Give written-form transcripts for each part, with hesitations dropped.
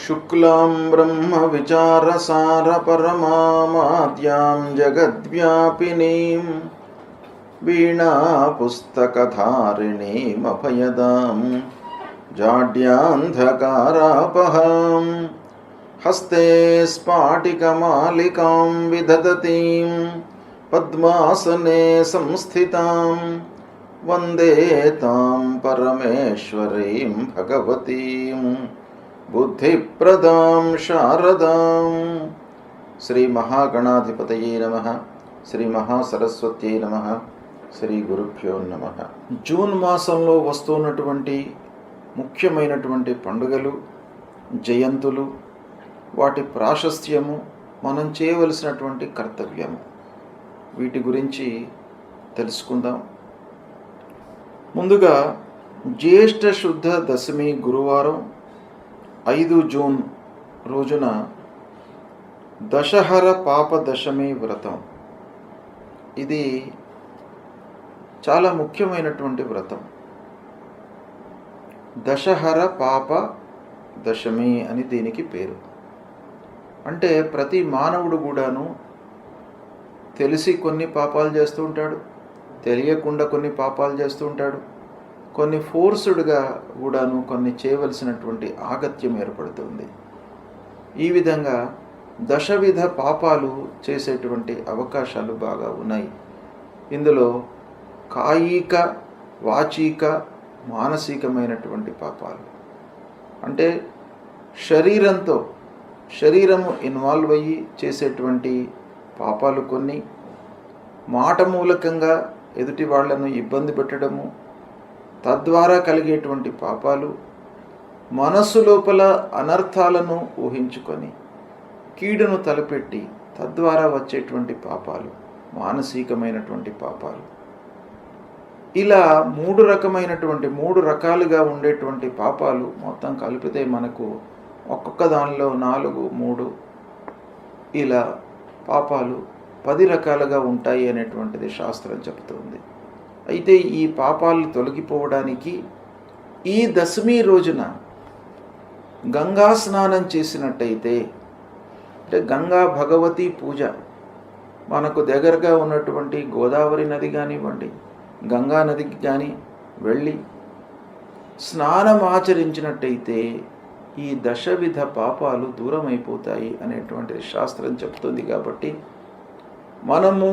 शुक्लां ब्रह्मविचारसारपरमामाद्यां जगद्व्यापिनीं वीणापुस्तकधारिणीमभयदां जाड्यान्धकारापहां हस्ते स्फाटिकमालिकां विदधतीं पद्मासने संस्थितां वन्दे तां परमेश्वरीं भगवतीं बुद्धिप्रदां शारदां। శ్రీ మహాగణాధిపతయే నమః. శ్రీ మహాసరస్వత్యై నమః. శ్రీ గురుభ్యో నమః. జూన్ మాసంలో వస్తున్నటువంటి ముఖ్యమైనటువంటి పండుగలు, జయంతులు, వాటి ప్రాశస్త్యము, మనం చేయవలసినటువంటి కర్తవ్యము, వీటి గురించి తెలుసుకుందాం. ముందుగా జ్యేష్ఠ శుద్ధ దశమి గురువారం 5 జూన్ రోజున దశహర పాప దశమి వ్రతం. ఇది చాలా ముఖ్యమైనటువంటి వ్రతం. దశహర పాప దశమి అని దీనికి పేరు. అంటే ప్రతి మానవుడు కూడాను తెలిసి కొన్ని పాపాలు చేస్తూ ఉంటాడు, తెలియకుండా కొన్ని పాపాలు చేస్తూ ఉంటాడు, కొన్ని ఫోర్స్డ్గా కూడాను కొన్ని చేయవలసినటువంటి ఆగత్యం ఏర్పడుతుంది. ఈ విధంగా దశవిధ పాపాలు చేసేటువంటి అవకాశాలు బాగా ఉన్నాయి. ఇందులో కాయిక, వాచిక, మానసికమైనటువంటి పాపాలు అంటే శరీరము ఇన్వాల్వ్ అయ్యి చేసేటువంటి పాపాలు కొన్ని, మాట మూలకంగా ఎదుటి వాళ్లను ఇబ్బంది పెట్టడము, తద్వారా కలిగేటువంటి పాపాలు, మనస్సు లోపల అనర్థాలను ఊహించుకొని కీడును తలపెట్టి తద్వారా వచ్చేటువంటి పాపాలు, మానసికమైనటువంటి పాపాలు. ఇలా మూడు రకాలుగా ఉండేటువంటి పాపాలు మొత్తం కలిపితే మనకు ఒక్కొక్క దానిలో 4, 3 ఇలా పాపాలు 10 రకాలుగా ఉంటాయి అనేటువంటిది శాస్త్రం చెబుతుంది. అయితే ఈ పాపాలు తొలగిపోవడానికి ఈ దశమి రోజున గంగా స్నానం చేసినట్టయితే, అంటే గంగా భగవతి పూజ, మనకు దగ్గరగా ఉన్నటువంటి గోదావరి నది కానివ్వండి, గంగా నదికి కానీ వెళ్ళి స్నానం ఆచరించినట్టయితే ఈ దశవిధ పాపాలు దూరం అయిపోతాయి అనేటువంటిది శాస్త్రం చెప్తుంది. కాబట్టి మనము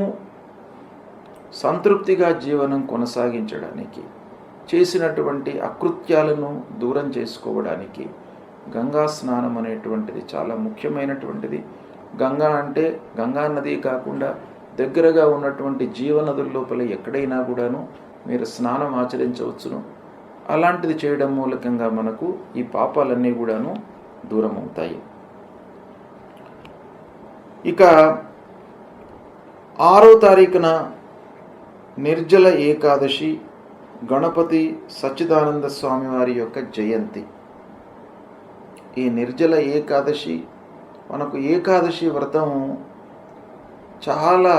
సంతృప్తిగా జీవనం కొనసాగించడానికి, చేసినటువంటి అకృత్యాలను దూరం చేసుకోవడానికి గంగా స్నానం అనేటువంటిది చాలా ముఖ్యమైనటువంటిది. గంగా అంటే గంగా నది కాకుండా దగ్గరగా ఉన్నటువంటి జీవనదుల లోపల ఎక్కడైనా కూడాను మీరు స్నానం ఆచరించవచ్చును. అలాంటిది చేయడం మూలకంగా మనకు ఈ పాపాలన్నీ కూడాను దూరం అవుతాయి. ఇక 6వ తారీఖున నిర్జల ఏకాదశి, గణపతి సచ్చిదానంద స్వామి వారి యొక్క జయంతి. ఈ నిర్జల ఏకాదశి, మనకు ఏకాదశి వ్రతం చాలా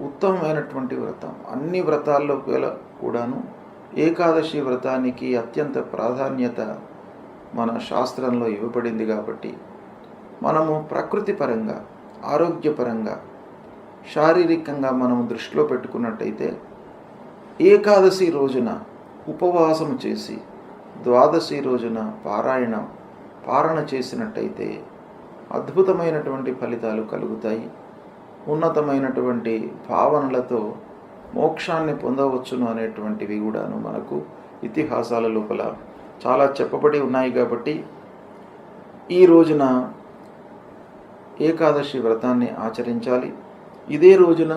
ఉత్తమమైనటువంటి వ్రతం. అన్ని వ్రతాల్లో కూడాను ఏకాదశి వ్రతానికి అత్యంత ప్రాధాన్యత మన శాస్త్రంలో ఇవ్వబడింది. కాబట్టి మనము ప్రకృతి పరంగా, ఆరోగ్యపరంగా, శారీరకంగా మనం దృష్టిలో పెట్టుకున్నట్టయితే ఏకాదశి రోజున ఉపవాసం చేసి ద్వాదశి రోజున పారణ చేసినట్టయితే అద్భుతమైనటువంటి ఫలితాలు కలుగుతాయి. ఉన్నతమైనటువంటి భావనలతో మోక్షాన్ని పొందవచ్చును అనేటువంటివి కూడాను మనకు ఇతిహాసాల లోపల చాలా చెప్పబడి ఉన్నాయి. కాబట్టి ఈ రోజున ఏకాదశి వ్రతాన్ని ఆచరించాలి. ఇదే రోజున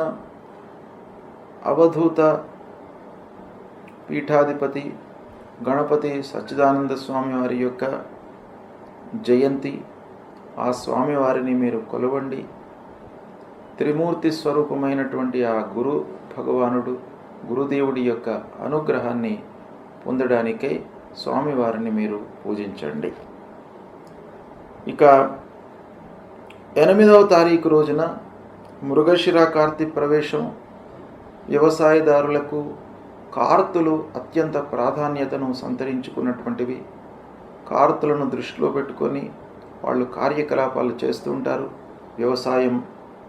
అవధూత పీఠాధిపతి గణపతి సచ్చిదానంద స్వామి వారి యొక్క జయంతి. ఆ స్వామివారిని మీరు కొలవండి. త్రిమూర్తి స్వరూపమైనటువంటి ఆ గురు భగవానుడు, గురుదేవుడి యొక్క అనుగ్రహాన్ని పొందడానికై స్వామివారిని మీరు పూజించండి. ఇక 8వ తారీఖు రోజున మృగశిర కార్తీ ప్రవేశం. వ్యవసాయదారులకు కార్తులు అత్యంత ప్రాధాన్యతను సంతరించుకున్నటువంటివి. కార్తులను దృష్టిలో పెట్టుకొని వాళ్ళు కార్యకలాపాలు చేస్తూ ఉంటారు. వ్యవసాయం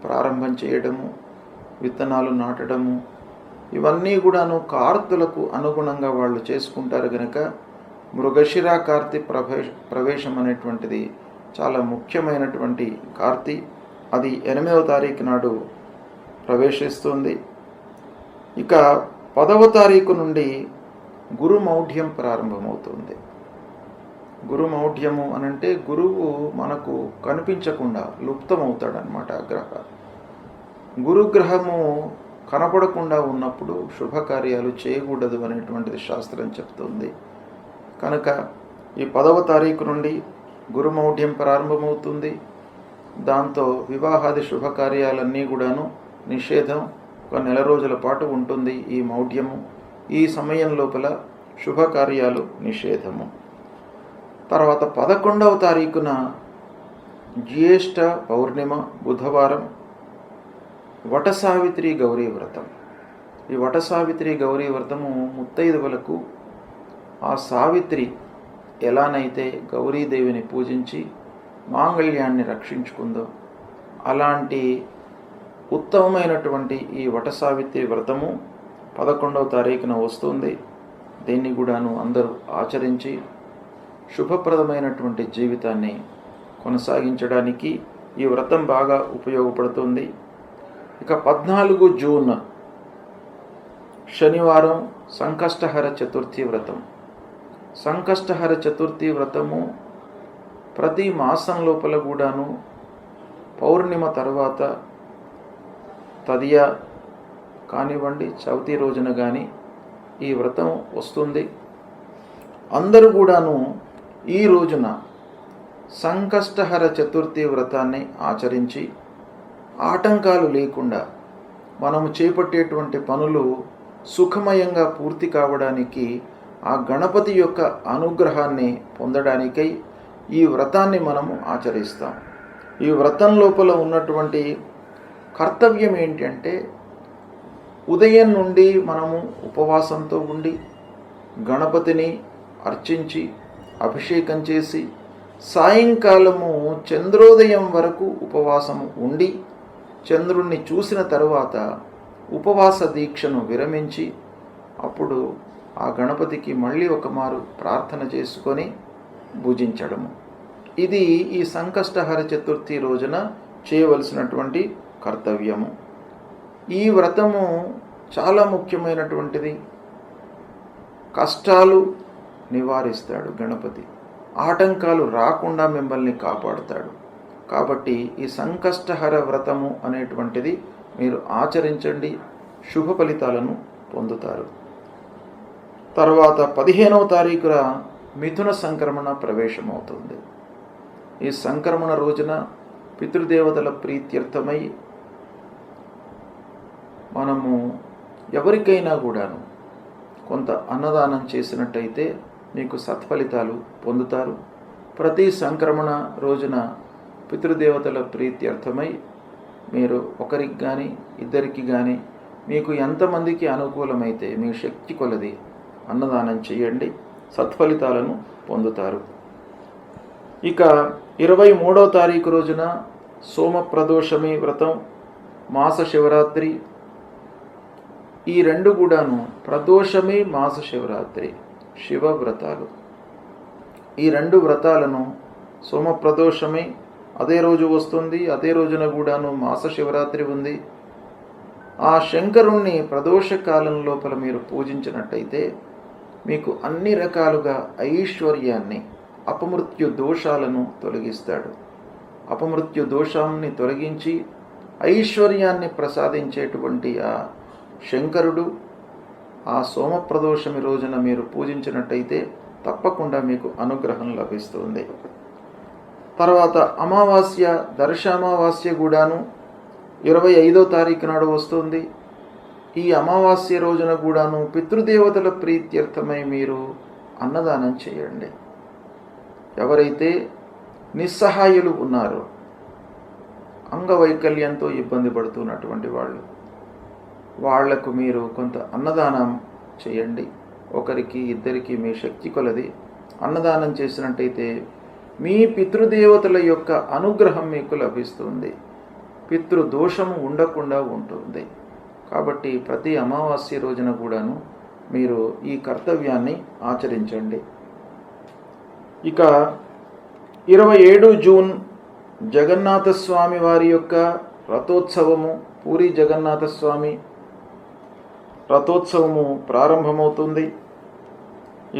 ప్రారంభం చేయడము, విత్తనాలు నాటడము, ఇవన్నీ కూడాను కార్తులకు అనుగుణంగా వాళ్ళు చేసుకుంటారు. కనుక మృగశిర కార్తీ ప్రవేశం అనేటువంటిది చాలా ముఖ్యమైనటువంటి కార్తీ. అది 8వ తారీఖు నాడు ప్రవేశిస్తుంది. ఇక 10వ తారీఖు నుండి గురుమౌఢ్యం ప్రారంభమవుతుంది. గురుమౌఢ్యము అనంటే గురువు మనకు కనిపించకుండా లుప్తమవుతాడనమాట. గురుగ్రహము కనపడకుండా ఉన్నప్పుడు శుభకార్యాలు చేయకూడదు అనేటువంటిది శాస్త్రం చెప్తుంది. కనుక ఈ 10వ తారీఖు నుండి గురుమౌఢ్యం ప్రారంభమవుతుంది. దాంతో వివాహాది శుభకార్యాలన్నీ కూడాను నిషేధం. ఒక నెల రోజుల పాటు ఉంటుంది ఈ మౌఢ్యము. ఈ సమయం లోపల శుభకార్యాలు నిషేధము. తర్వాత 11వ తారీఖున జ్యేష్ఠ పౌర్ణిమ బుధవారం వటసావిత్రి గౌరీ వ్రతం. ఈ వటసావిత్రి గౌరీ వ్రతము ముత్తైదువులకు ఆ సావిత్రి ఎలానైతే గౌరీదేవిని పూజించి మాంగళ్యాన్ని రక్షించుకుందో అలాంటి ఉత్తమమైనటువంటి ఈ వటసావిత్రి వ్రతము 11వ తారీఖున వస్తుంది. దీన్ని కూడాను అందరూ ఆచరించి శుభప్రదమైనటువంటి జీవితాన్ని కొనసాగించడానికి ఈ వ్రతం బాగా ఉపయోగపడుతుంది. ఇక 14 జూన్ శనివారం సంకష్టహర చతుర్థి వ్రతం. సంకష్టహర చతుర్థి వ్రతము ప్రతి మాసం లోపల కూడాను పౌర్ణిమ తర్వాత తదియ కానివ్వండి, చవితి రోజున కానీ ఈ వ్రతం వస్తుంది. అందరూ కూడాను ఈ రోజున సంకష్టహర చతుర్థి వ్రతాన్ని ఆచరించి ఆటంకాలు లేకుండా మనము చేపట్టేటువంటి పనులు సుఖమయంగా పూర్తి కావడానికి, ఆ గణపతి యొక్క అనుగ్రహాన్ని పొందడానికై ఈ వ్రతాన్ని మనము ఆచరిస్తాం. ఈ వ్రతం లోపల ఉన్నటువంటి కర్తవ్యం ఏంటంటే, ఉదయం నుండి మనము ఉపవాసంతో ఉండి గణపతిని అర్చించి అభిషేకం చేసి సాయంకాలము చంద్రోదయం వరకు ఉపవాసము ఉండి చంద్రుణ్ణి చూసిన తరువాత ఉపవాస దీక్షను విరమించి అప్పుడు ఆ గణపతికి మళ్ళీ ఒకమారు ప్రార్థన చేసుకొని భుజించడము. ఇది ఈ సంకష్టహర చతుర్థి రోజున చేయవలసినటువంటి కర్తవ్యము. ఈ వ్రతము చాలా ముఖ్యమైనటువంటిది. కష్టాలు నివారిస్తాడు గణపతి, ఆటంకాలు రాకుండా మిమ్మల్ని కాపాడుతాడు. కాబట్టి ఈ సంకష్టహర వ్రతము అనేటువంటిది మీరు ఆచరించండి, శుభ ఫలితాలను పొందుతారు. తర్వాత 15వ తారీఖున మిథున సంక్రమణ ప్రవేశమవుతుంది. ఈ సంక్రమణ రోజున పితృదేవతల ప్రీత్యర్థమై మనము ఎవరికైనా కూడాను కొంత అన్నదానం చేసినట్టయితే మీకు సత్ఫలితాలు పొందుతారు. ప్రతి సంక్రమణ రోజున పితృదేవతల ప్రీత్యర్థమై మీరు ఒకరికి కానీ ఇద్దరికి కానీ మీకు ఎంతమందికి అనుకూలమైతే మీ శక్తి కొలది అన్నదానం చేయండి, సత్ఫలితాలను పొందుతారు. ఇక 23వ తారీఖు రోజున సోమప్రదోషమి వ్రతం, మాస శివరాత్రి. ఈ రెండు కూడాను ప్రదోషమి, మాస శివరాత్రి శివ వ్రతాలు. ఈ రెండు వ్రతాలను సోమప్రదోషమి అదే రోజు వస్తుంది, అదే రోజున కూడాను మాస శివరాత్రి ఉంది. ఆ శంకరుణ్ణి ప్రదోష కాలం లోపల మీరు పూజించినట్టయితే మీకు అన్ని రకాలుగా ఐశ్వర్యాన్ని, అపమృత్యు దోషాలను తొలగిస్తాడు. అపమృత్యు దోషాన్ని తొలగించి ఐశ్వర్యాన్ని ప్రసాదించేటువంటి ఆ శంకరుడు ఆ సోమప్రదోషమి రోజున మీరు పూజించినట్టయితే తప్పకుండా మీకు అనుగ్రహం లభిస్తుంది. తర్వాత అమావాస్య, దర్శామావాస్య కూడాను 25వ తారీఖు నాడు వస్తుంది. ఈ అమావాస్య రోజున కూడాను పితృదేవతల ప్రీత్యర్థమై మీరు అన్నదానం చేయండి. ఎవరైతే నిస్సహాయులు ఉన్నారో, అంగవైకల్యంతో ఇబ్బంది పడుతున్నటువంటి వాళ్లకు మీరు కొంత అన్నదానం చేయండి. ఒకరికి ఇద్దరికి మీ శక్తి కొలది అన్నదానం చేసినట్టయితే మీ పితృదేవతల యొక్క అనుగ్రహం మీకు లభిస్తుంది. పితృదోషము ఉండకుండా ఉంటుంది. కాబట్టి ప్రతి అమావాస్య రోజున కూడాను మీరు ఈ కర్తవ్యాన్ని ఆచరించండి. ఇక 27 జూన్ జగన్నాథస్వామి వారి యొక్క రథోత్సవము, పూరి జగన్నాథస్వామి రథోత్సవము ప్రారంభమవుతుంది.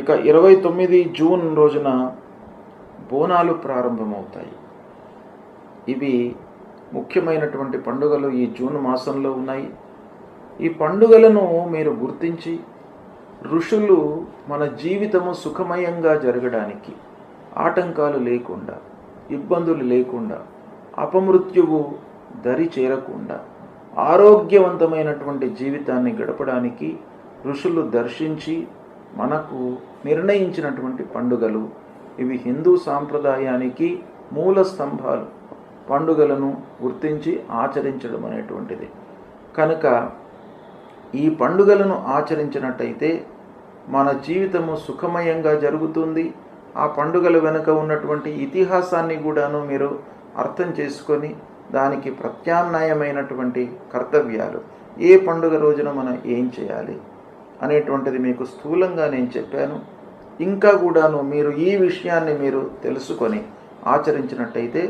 ఇక 29 జూన్ రోజున బోనాలు ప్రారంభమవుతాయి. ఇవి ముఖ్యమైనటువంటి పండుగలు ఈ జూన్ మాసంలో ఉన్నాయి. ఈ పండుగలను మీరు గుర్తించి ఋషులు మన జీవితము సుఖమయంగా జరగడానికి, ఆటంకాలు లేకుండా, ఇబ్బందులు లేకుండా, అపమృత్యువు దరి చేరకుండా ఆరోగ్యవంతమైనటువంటి జీవితాన్ని గడపడానికి ఋషులు దర్శించి మనకు నిర్ణయించినటువంటి పండుగలు ఇవి. హిందూ సాంప్రదాయానికి మూల స్తంభాలు. పండుగలను గుర్తించి ఆచరించడం అనేటువంటిది. కనుక ఈ పండుగలను ఆచరించినట్టయితే మన జీవితము సుఖమయంగా జరుగుతుంది. ఆ పండుగల వెనుక ఉన్నటువంటి ఇతిహాసాన్ని కూడాను మీరు అర్థం చేసుకొని దానికి ప్రత్యామ్నాయమైనటువంటి కర్తవ్యాలు, ఏ పండుగ రోజున మనం ఏం చేయాలి అనేటువంటిది మీకు స్థూలంగా నేను చెప్పాను. ఇంకా కూడాను మీరు ఈ విషయాన్ని మీరు తెలుసుకొని ఆచరించినట్టయితే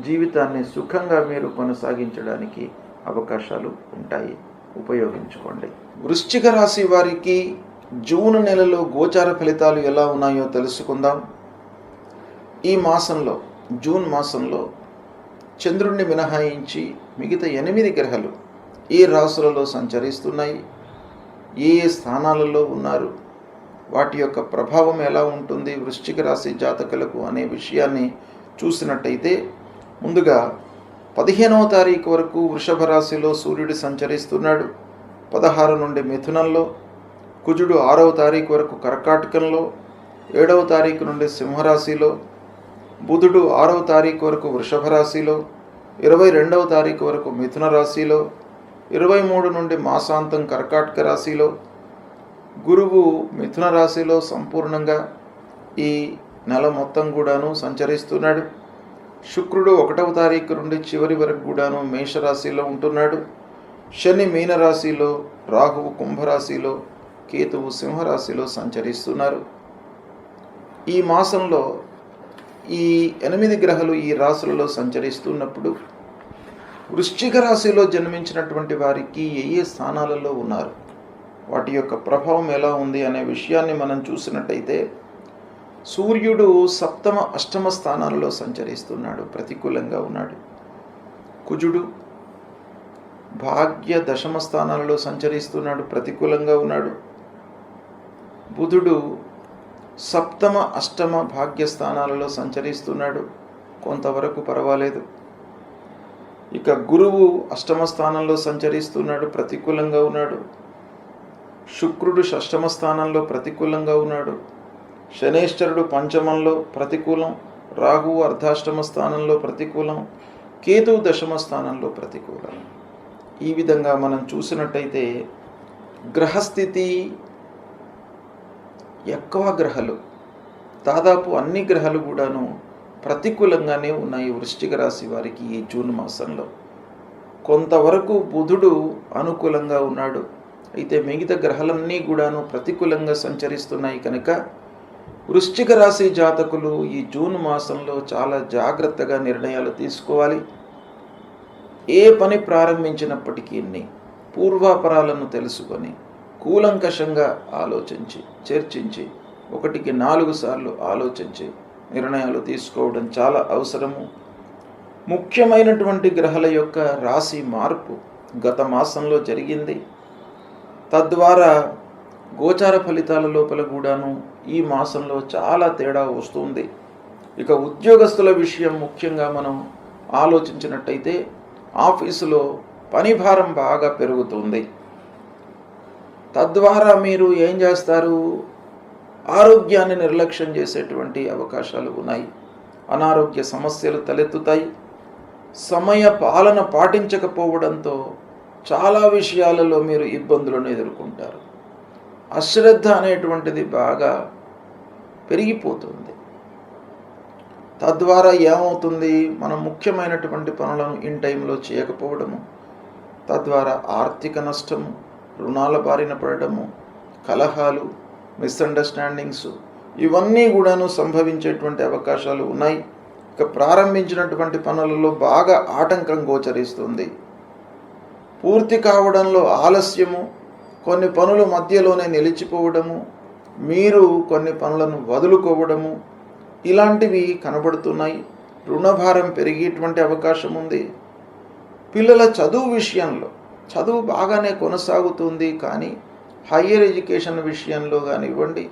జీవితాన్ని సుఖంగా మీరు కొనసాగించడానికి అవకాశాలు ఉంటాయి. ఉపయోగించుకోండి. వృశ్చిక రాశి వారికి జూన్ నెలలో గోచార ఫలితాలు ఎలా ఉన్నాయో తెలుసుకుందాం. ఈ మాసంలో, జూన్ మాసంలో చంద్రుడిని మినహాయించి మిగతా 8 గ్రహాలు ఏ రాశులలో సంచరిస్తున్నాయి, ఏ స్థానాలలో ఉన్నారు, వాటి యొక్క ప్రభావం ఎలా ఉంటుంది వృశ్చిక రాశి జాతకులకు అనే విషయాన్ని చూసినట్టయితే, ముందుగా 15వ తారీఖు వరకు వృషభ రాశిలో సూర్యుడు సంచరిస్తున్నాడు. 16 నుండి మిథునంలో, కుజుడు 6వ తారీఖు వరకు కర్కాటకంలో, 7వ తారీఖు నుండి సింహరాశిలో, బుధుడు 6వ తారీఖు వరకు వృషభ రాశిలో, 22వ తారీఖు వరకు మిథున రాశిలో, 23 నుండి మాసాంతం కర్కాటక రాశిలో, గురువు మిథున రాశిలో సంపూర్ణంగా ఈ నెల మొత్తం కూడాను సంచరిస్తున్నాడు. శుక్రుడు 1వ తారీఖు నుండి చివరి వరకు కూడాను మేషరాశిలో ఉంటున్నాడు. శని మీనరాశిలో, రాహువు కుంభరాశిలో, కేతువు సింహరాశిలో సంచరిస్తున్నారు. ఈ మాసంలో ఈ 8 గ్రహాలు ఈ రాశులలో సంచరిస్తున్నప్పుడు వృశ్చిక రాశిలో జన్మించినటువంటి వారికి ఏ స్థానాలలో ఉన్నారు, వాటి యొక్క ప్రభావం ఎలా ఉంది అనే విషయాన్ని మనం చూసినట్టయితే, సూర్యుడు 7వ, 8వ స్థానాలలో సంచరిస్తున్నాడు, ప్రతికూలంగా ఉన్నాడు. కుజుడు భాగ్య 10వ స్థానాలలో సంచరిస్తున్నాడు, ప్రతికూలంగా ఉన్నాడు. బుధుడు 7వ, 8వ భాగ్య స్థానాలలో సంచరిస్తున్నాడు, కొంతవరకు పర్వాలేదు. ఇక గురువు 8వ స్థానంలో సంచరిస్తున్నాడు, ప్రతికూలంగా ఉన్నాడు. శుక్రుడు 6వ స్థానంలో ప్రతికూలంగా ఉన్నాడు. శనేశ్వరుడు 5మంలో ప్రతికూలం, రాహువు అర్ధాష్టమ స్థానంలో ప్రతికూలం, కేతువు 10వ స్థానంలో ప్రతికూలం. ఈ విధంగా మనం చూసినట్టయితే గ్రహస్థితి ఎక్కువ గ్రహాలు, దాదాపు అన్ని గ్రహాలు కూడాను ప్రతికూలంగానే ఉన్నాయి వృశ్చిక రాశి వారికి ఈ జూన్ మాసంలో. కొంతవరకు బుధుడు అనుకూలంగా ఉన్నాడు, అయితే మిగతా గ్రహాలన్నీ కూడాను ప్రతికూలంగా సంచరిస్తున్నాయి. కనుక వృశ్చిక రాశి జాతకులు ఈ జూన్ మాసంలో చాలా జాగ్రత్తగా నిర్ణయాలు తీసుకోవాలి. ఏ పని ప్రారంభించినప్పటికీ పూర్వాపరాలను తెలుసుకొని కూలంకషంగా ఆలోచించి, చర్చించి, 1కి 4 సార్లు ఆలోచించి నిర్ణయాలు తీసుకోవడం చాలా అవసరము. ముఖ్యమైనటువంటి గ్రహాల యొక్క రాశి మార్పు గత మాసంలో జరిగింది. తద్వారా గోచార ఫలితాల లోపల కూడాను ఈ మాసంలో చాలా తేడా వస్తుంది. ఇక ఉద్యోగస్తుల విషయం ముఖ్యంగా మనం ఆలోచించినట్టయితే, ఆఫీసులో పని భారం బాగా పెరుగుతుంది. తద్వారా మీరు ఏం చేస్తారు, ఆరోగ్యాన్ని నిర్లక్ష్యం చేసేటువంటి అవకాశాలు ఉన్నాయి. అనారోగ్య సమస్యలు తలెత్తుతాయి. సమయ పాలన పాటించకపోవడంతో చాలా విషయాలలో మీరు ఇబ్బందులను ఎదుర్కొంటారు. అశ్రద్ధ అనేటువంటిది బాగా పెరిగిపోతుంది. తద్వారా ఏమవుతుంది, మనం ముఖ్యమైనటువంటి పనులను ఇన్ టైంలో చేయకపోవడము, తద్వారా ఆర్థిక నష్టము, రుణాల బారిన పడడము, కలహాలు, మిస్అండర్స్టాండింగ్స్ ఇవన్నీ కూడాను సంభవించేటువంటి అవకాశాలు ఉన్నాయి. ఇక ప్రారంభించినటువంటి పనులలో బాగా ఆటంకం గోచరిస్తుంది. పూర్తి కావడంలో ఆలస్యము, కొన్ని పనులు మధ్యలోనే నిలిచిపోవడము, మీరు కొన్ని పనులను వదులుకోవడము ఇలాంటివి కనబడుతున్నాయి. రుణభారం పెరిగేటువంటి అవకాశం ఉంది. పిల్లల చదువు విషయంలో చదువు బాగానే కొనసాగుతుంది, కానీ హయ్యర్ ఎడ్యుకేషన్ విషయంలో కానివ్వండి,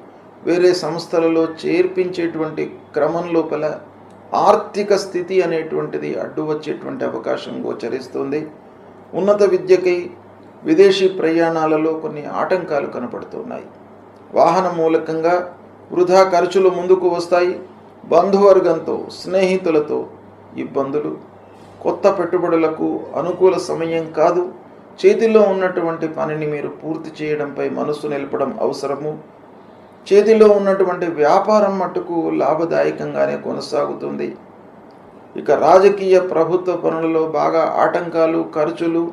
వేరే సంస్థలలో చేర్పించేటువంటి క్రమం లోపల ఆర్థిక స్థితి అనేటువంటిది అడ్డు వచ్చేటువంటి అవకాశం గోచరిస్తుంది. ఉన్నత విద్యకై విదేశీ ప్రయాణాలలో కొన్ని ఆటంకాలు కనపడుతున్నాయి. వాహన మూలకంగా వృధా ఖర్చులు ముందుకు వస్తాయి. బంధువర్గంతో, స్నేహితులతో ఇబ్బందులు. కొత్త పెట్టుబడులకు అనుకూల సమయం కాదు. చేతిలో ఉన్నటువంటి పనిని మీరు పూర్తి చేయడంపై మనసు నిలపడం అవసరము. చేతిలో ఉన్నటువంటి వ్యాపారం మట్టుకు లాభదాయకంగానే కొనసాగుతుంది. ఇక రాజకీయ ప్రభుత్వ పనులలో బాగా ఆటంకాలు, ఖర్చులు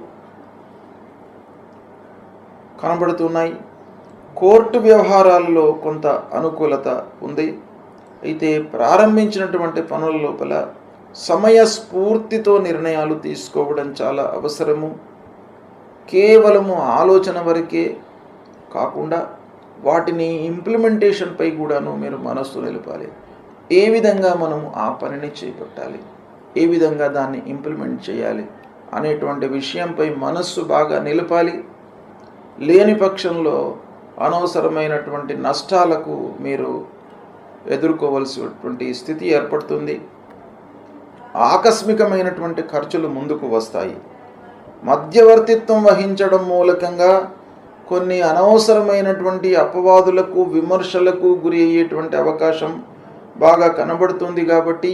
కనబడుతున్నాయి. కోర్టు వ్యవహారాల్లో కొంత అనుకూలత ఉంది. అయితే ప్రారంభించినటువంటి పనుల లోపల సమయస్ఫూర్తితో నిర్ణయాలు తీసుకోవడం చాలా అవసరము. కేవలము ఆలోచన వరకే కాకుండా వాటిని ఇంప్లిమెంటేషన్పై కూడాను మీరు మనస్సు నిలపాలి. ఏ విధంగా మనము ఆ పనిని చేపట్టాలి, ఏ విధంగా దాన్ని ఇంప్లిమెంట్ చేయాలి అనేటువంటి విషయంపై మనస్సు బాగా నిలపాలి. లేని పక్షంలో అనవసరమైనటువంటి నష్టాలకు మీరు ఎదుర్కోవలసినటువంటి స్థితి ఏర్పడుతుంది. ఆకస్మికమైనటువంటి ఖర్చులు ముందుకు వస్తాయి. మధ్యవర్తిత్వం వహించడం మూలకంగా కొన్ని అనవసరమైనటువంటి అపవాదులకు, విమర్శలకు గురి అయ్యేటువంటి అవకాశం బాగా కనబడుతుంది. కాబట్టి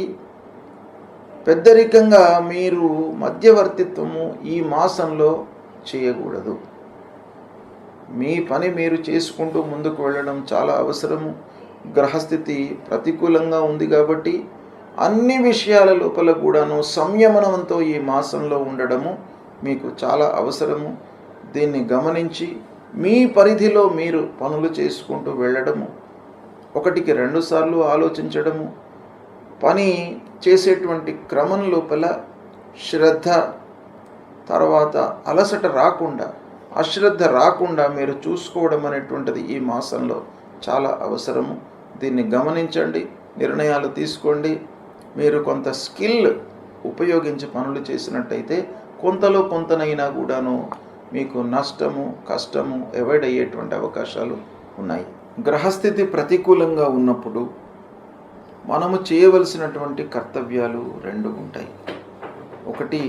పెద్దరికంగా మీరు మధ్యవర్తిత్వము ఈ మాసంలో చేయకూడదు. మీ పని మీరు చేసుకుంటూ ముందుకు వెళ్ళడం చాలా అవసరము. గ్రహస్థితి ప్రతికూలంగా ఉంది కాబట్టి అన్ని విషయాల లోపల కూడాను సంయమనంతో ఈ మాసంలో ఉండడము మీకు చాలా అవసరము. దీన్ని గమనించి మీ పరిధిలో మీరు పనులు చేసుకుంటూ వెళ్ళడము, ఒకటికి 2 సార్లు ఆలోచించడము, పని చేసేటువంటి క్రమం లోపల శ్రద్ధ, తర్వాత అలసట రాకుండా, అశ్రద్ధ రాకుండా మీరు చూసుకోవడం అనేటువంటిది ఈ మాసంలో చాలా అవసరము. దీన్ని గమనించండి, నిర్ణయాలు తీసుకోండి. మీరు కొంత స్కిల్ ఉపయోగించి పనులు చేసినట్టయితే కొంతలో కొంతనైనా కూడాను మీకు నష్టము, కష్టము అవాయిడ్ అయ్యేటువంటి అవకాశాలు ఉన్నాయి. గ్రహస్థితి ప్రతికూలంగా ఉన్నప్పుడు మనము చేయవలసినటువంటి కర్తవ్యాలు 2 ఉంటాయి. ఒకటి,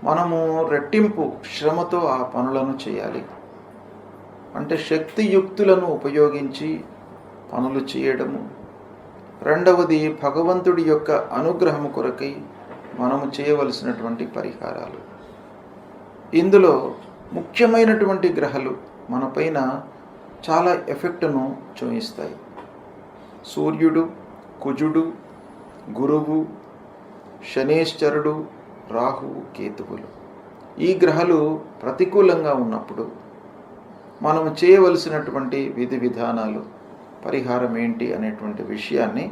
మనము రెట్టింపు శ్రమతో ఆ పనులను చేయాలి. అంటే శక్తియుక్తులను ఉపయోగించి పనులు చేయడము. రెండవది, భగవంతుడి యొక్క అనుగ్రహము కొరకై మనము చేయవలసినటువంటి పరిహారాలు. ఇందులో ముఖ్యమైనటువంటి గ్రహాలు మనపైన చాలా ఎఫెక్ట్ను చూపిస్తాయి. సూర్యుడు, కుజుడు, గురువు, శనేశ్వరుడు, రాహువు, కేతువులు. ఈ గ్రహాలు ప్రతికూలంగా ఉన్నప్పుడు మనం చేయవలసినటువంటి విధి విధానాలు, పరిహారం ఏంటి అనేటువంటి విషయాన్ని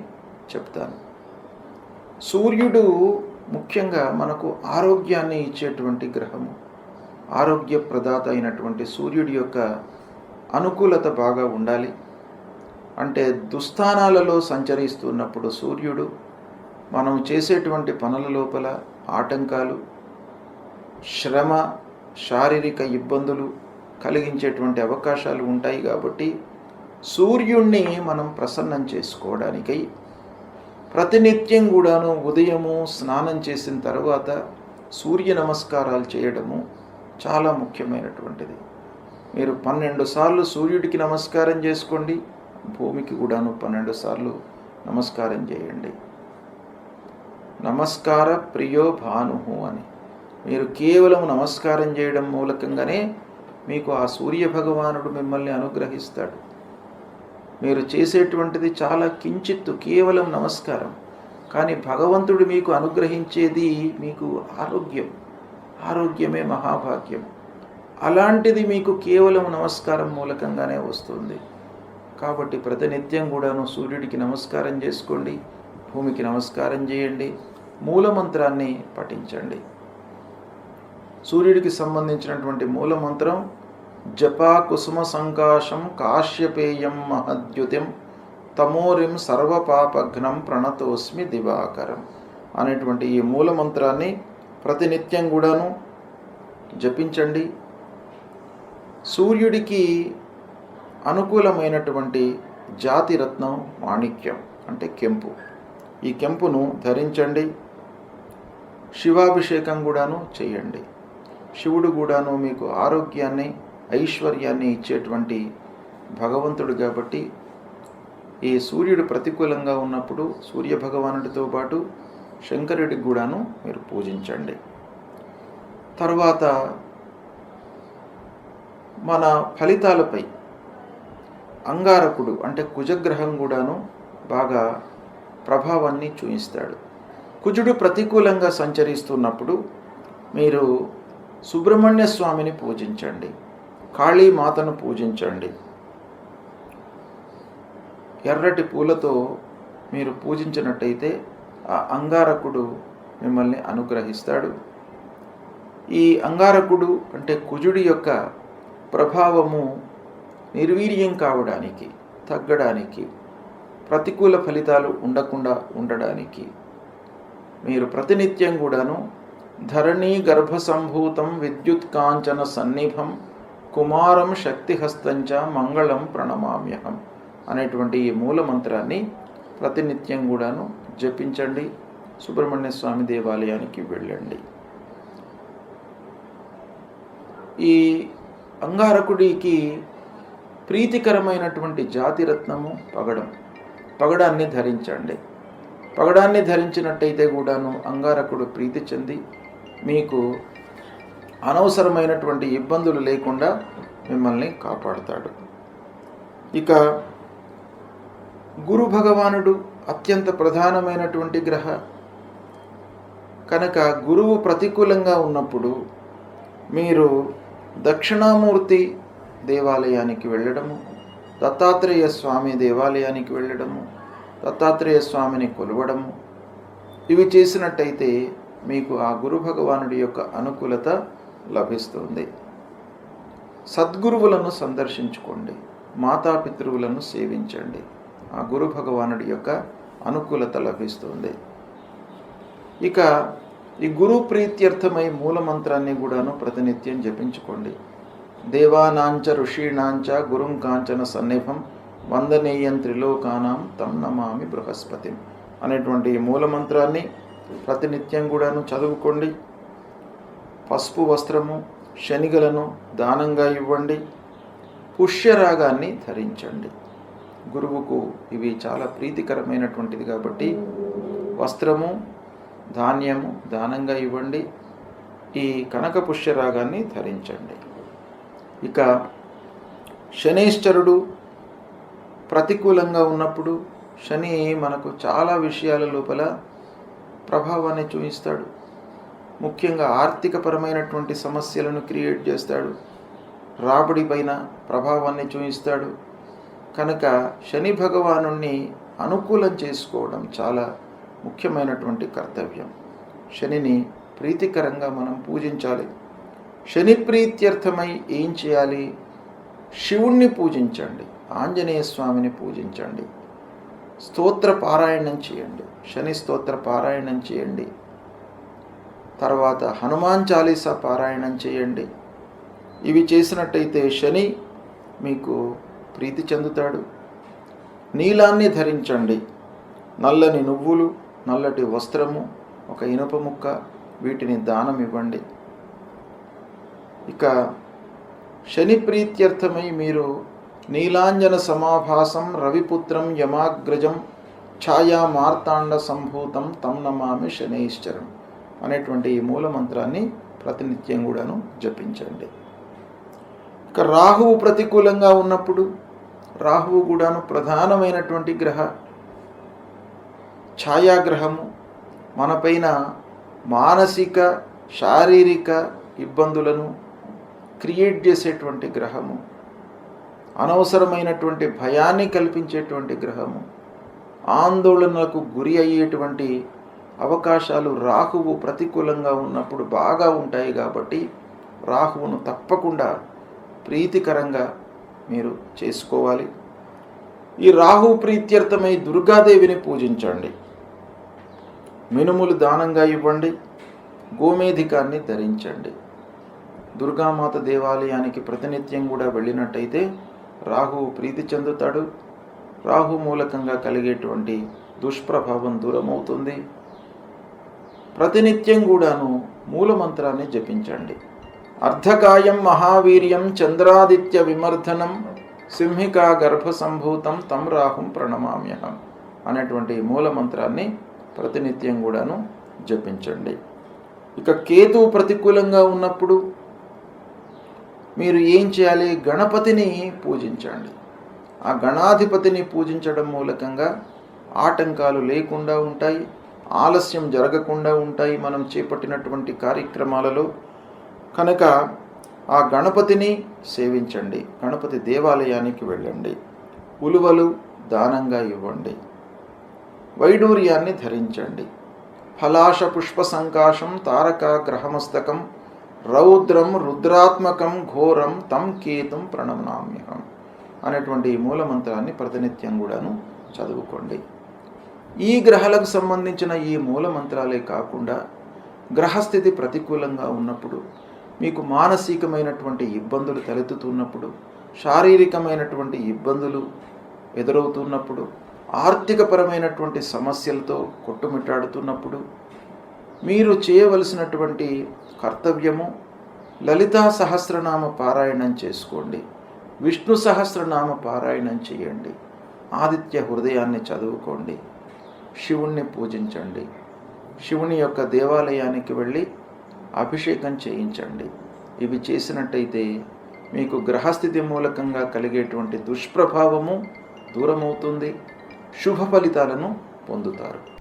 చెప్తాను. సూర్యుడు ముఖ్యంగా మనకు ఆరోగ్యాన్ని ఇచ్చేటువంటి గ్రహము. ఆరోగ్య ప్రదాత అయినటువంటి సూర్యుడి యొక్క అనుకూలత బాగా ఉండాలి. అంటే దుస్థానాలలో సంచరిస్తున్నప్పుడు సూర్యుడు మనం చేసేటువంటి పనుల లోపల ఆటంకాలు, శ్రమ, శారీరక ఇబ్బందులు కలిగించేటువంటి అవకాశాలు ఉంటాయి. కాబట్టి సూర్యుణ్ణి మనం ప్రసన్నం చేసుకోవడానికై ప్రతినిత్యం కూడాను ఉదయము స్నానం చేసిన తర్వాత సూర్య నమస్కారాలు చేయడము చాలా ముఖ్యమైనటువంటిది. మీరు 12 సార్లు సూర్యుడికి నమస్కారం చేసుకోండి, భూమికి కూడాను 12 సార్లు నమస్కారం చేయండి. నమస్కార ప్రియో భానుహు అని మీరు కేవలం నమస్కారం చేయడం మూలకంగానే మీకు ఆ సూర్య భగవానుడు మిమ్మల్ని అనుగ్రహిస్తాడు. మీరు చేసేటువంటిది చాలా కించిత్తు, కేవలం నమస్కారం. కానీ భగవంతుడు మీకు అనుగ్రహించేది మీకు ఆరోగ్యమే మహాభాగ్యం. అలాంటిది మీకు కేవలం నమస్కారం మూలకంగానే వస్తుంది. కాబట్టి ప్రతినిత్యం కూడాను సూర్యుడికి నమస్కారం చేసుకోండి, భూమికి నమస్కారం చేయండి, మూలమంత్రాన్ని పఠించండి. సూర్యుడికి సంబంధించినటువంటి మూలమంత్రం జపా కుసుమ సంకాశం కాశ్యపేయం మహద్యుతిం తమోరిం సర్వపాపఘ్నం ప్రణతోస్మి దివాకరం అనేటువంటి ఈ మూలమంత్రాన్ని ప్రతినిత్యం కూడాను జపించండి. సూర్యుడికి అనుకూలమైనటువంటి జాతిరత్నం మాణిక్యం అంటే కెంపు. ఈ కెంపును ధరించండి. శివాభిషేకం కూడాను చేయండి. శివుడు కూడాను మీకు ఆరోగ్యాన్ని ఐశ్వర్యాన్ని ఇచ్చేటువంటి భగవంతుడు కాబట్టి ఈ సూర్యుడు ప్రతికూలంగా ఉన్నప్పుడు సూర్యభగవానుడితో పాటు శంకరుడికి కూడాను మీరు పూజించండి. తర్వాత మన ఫలితాలపై అంగారకుడు అంటే కుజగ్రహం కూడాను బాగా ప్రభావాన్ని చూపిస్తాడు. కుజుడు ప్రతికూలంగా సంచరిస్తున్నప్పుడు మీరు సుబ్రహ్మణ్య స్వామిని పూజించండి, కాళీమాతను పూజించండి. ఎర్రటి పూలతో మీరు పూజించినట్టయితే ఆ అంగారకుడు మిమ్మల్ని అనుగ్రహిస్తాడు. ఈ అంగారకుడు అంటే కుజుడి యొక్క ప్రభావము నిర్వీర్యం కావడానికి, తగ్గడానికి, ప్రతికూల ఫలితాలు ఉండకుండా ఉండడానికి మీరు ప్రతినిత్యం కూడాను ధరణీ గర్భసంభూతం విద్యుత్ కాంచన సన్నిభం కుమారం శక్తిహస్తంచ మంగళం ప్రణమామ్యహం అనేటువంటి ఈ మూలమంత్రాన్ని ప్రతినిత్యం కూడాను జపించండి. సుబ్రహ్మణ్య స్వామి దేవాలయానికి వెళ్ళండి. ఈ అంగారకుడికి ప్రీతికరమైనటువంటి జాతిరత్నము పగడాన్ని ధరించండి. పగడాన్ని ధరించినట్టయితే కూడాను అంగారకుడు ప్రీతి చెంది మీకు అనవసరమైనటువంటి ఇబ్బందులు లేకుండా మిమ్మల్ని కాపాడుతాడు. ఇక గురు భగవానుడు అత్యంత ప్రధానమైనటువంటి గ్రహ కనుక గురువు ప్రతికూలంగా ఉన్నప్పుడు మీరు దక్షిణామూర్తి దేవాలయానికి వెళ్ళడము, దత్తాత్రేయ స్వామి దేవాలయానికి వెళ్ళడము, దత్తాత్రేయ స్వామిని కొలవడము, ఇవి చేసినట్టయితే మీకు ఆ గురు భగవానుడి యొక్క అనుకూలత లభిస్తుంది. సద్గురువులను సందర్శించుకోండి, మాతాపితృవులను సేవించండి. ఆ గురు భగవానుడి యొక్క అనుకూలత లభిస్తుంది. ఇక ఈ గురు ప్రీత్యర్థమై మూలమంత్రాన్ని కూడాను ప్రతినిత్యం జపించుకోండి. దేవానాంచ ఋషీణాంచ గురుం కాంచన సన్నిభం వందనీయం త్రిలోకానాం తం నమామి బృహస్పతిం అనేటువంటి ఈ మూలమంత్రాన్ని ప్రతినిత్యం కూడాను చదువుకోండి. పసుపు వస్త్రము, శనిగలను దానంగా ఇవ్వండి. పుష్యరాగాన్ని ధరించండి. గురువుకు ఇవి చాలా ప్రీతికరమైనటువంటిది కాబట్టి వస్త్రము, ధాన్యము దానంగా ఇవ్వండి. ఈ కనక పుష్యరాగాన్ని ధరించండి. ఇక శనీశ్వరుడు ప్రతికూలంగా ఉన్నప్పుడు శని మనకు చాలా విషయాల లోపల ప్రభావాన్ని చూపిస్తాడు. ముఖ్యంగా ఆర్థికపరమైనటువంటి సమస్యలను క్రియేట్ చేస్తాడు. రాబడి పైన ప్రభావాన్ని చూపిస్తాడు. కనుక శని భగవానుణ్ణి అనుకూలం చేసుకోవడం చాలా ముఖ్యమైనటువంటి కర్తవ్యం. శనిని ప్రీతికరంగా మనం పూజించాలి. శని ప్రీత్యర్థమై ఏం చేయాలి? శివుణ్ణి పూజించండి, ఆంజనేయ స్వామిని పూజించండి, స్తోత్ర పారాయణం చేయండి, శని స్తోత్ర పారాయణం చేయండి. తర్వాత హనుమాన్ చాలీసా పారాయణం చేయండి. ఇవి చేసినట్టయితే శని మీకు ప్రీతి చెందుతాడు. నీలాన్ని ధరించండి. నల్లని నువ్వులు, నల్లటి వస్త్రము, ఒక ఇనుప ముక్క, వీటిని దానం ఇవ్వండి. ఇక శని ప్రీత్యర్థమై మీరు నీలాంజన సమాభాసం రవిపుత్రం యమాగ్రజం ఛాయా మార్తాండ సంభూతం తం నమామి శనైశ్చరం అనేటువంటి ఈ మూలమంత్రాన్ని ప్రతినిత్యం కూడాను జపించండి. ఇక రాహువు ప్రతికూలంగా ఉన్నప్పుడు రాహువు కూడాను ప్రధానమైనటువంటి గ్రహ. ఛాయాగ్రహము, మనపైన మానసిక శారీరక ఇబ్బందులను క్రియేట్ చేసేటువంటి గ్రహము, అనవసరమైనటువంటి భయాన్ని కల్పించేటువంటి గ్రహము, ఆందోళనలకు గురి అయ్యేటువంటి అవకాశాలు రాహువు ప్రతికూలంగా ఉన్నప్పుడు బాగా ఉంటాయి. కాబట్టి రాహువును తప్పకుండా ప్రీతికరంగా మీరు చేసుకోవాలి. ఈ రాహు ప్రీత్యర్థమై దుర్గాదేవిని పూజించండి. మినుములు దానంగా ఇవ్వండి. గోమేధికాన్ని ధరించండి. దుర్గామాత దేవాలయానికి ప్రతినిత్యం కూడా వెళ్ళినట్టయితే రాహువు ప్రీతి చెందుతాడు. రాహు మూలకంగా కలిగేటువంటి దుష్ప్రభావం దూరమవుతుంది. ప్రతినిత్యం కూడాను మూలమంత్రాన్ని జపించండి. అర్ధకాయం మహావీర్యం చంద్రాదిత్య విమర్ధనం సింహికా గర్భసంభూతం తం రాహుం ప్రణమామ్యహం అనేటువంటి మూలమంత్రాన్ని ప్రతినిత్యం కూడాను జపించండి. ఇక కేతువు ప్రతికూలంగా ఉన్నప్పుడు మీరు ఏం చేయాలి? గణపతిని పూజించండి. ఆ గణాధిపతిని పూజించడం మూలకంగా ఆటంకాలు లేకుండా ఉంటాయి, ఆలస్యం జరగకుండా ఉంటాయి మనం చేపట్టినటువంటి కార్యక్రమాలలో. కనుక ఆ గణపతిని సేవించండి. గణపతి దేవాలయానికి వెళ్ళండి. ఉలువలు దానంగా ఇవ్వండి. వైడూర్యాన్ని ధరించండి. ఫలాశ పుష్ప సంకాశం తారక గ్రహమస్తకం రౌద్రం రుద్రాత్మకం ఘోరం తం కేతుం ప్రణమామ్యహం అనేటువంటి మూలమంత్రాన్ని ప్రతినిత్యం కూడాను చదువుకోండి. ఈ గ్రహాలకు సంబంధించిన ఈ మూలమంత్రాలే కాకుండా గ్రహస్థితి ప్రతికూలంగా ఉన్నప్పుడు, మీకు మానసికమైనటువంటి ఇబ్బందులు తలెత్తుతున్నప్పుడు, శారీరకమైనటువంటి ఇబ్బందులు ఎదురవుతున్నప్పుడు, ఆర్థికపరమైనటువంటి సమస్యలతో కొట్టుమిట్టాడుతున్నప్పుడు మీరు చేయవలసినటువంటి కర్తవ్యము లలితా సహస్రనామ పారాయణం చేసుకోండి. విష్ణు సహస్రనామ పారాయణం చేయండి. ఆదిత్య హృదయాన్ని చదువుకోండి. శివుణ్ణి పూజించండి. శివుని యొక్క దేవాలయానికి వెళ్ళి అభిషేకం చేయించండి. ఇవి చేసినట్టయితే మీకు గ్రహస్థితి మూలకంగా కలిగేటువంటి దుష్ప్రభావము దూరమవుతుంది. శుభ ఫలితాలను పొందుతారు.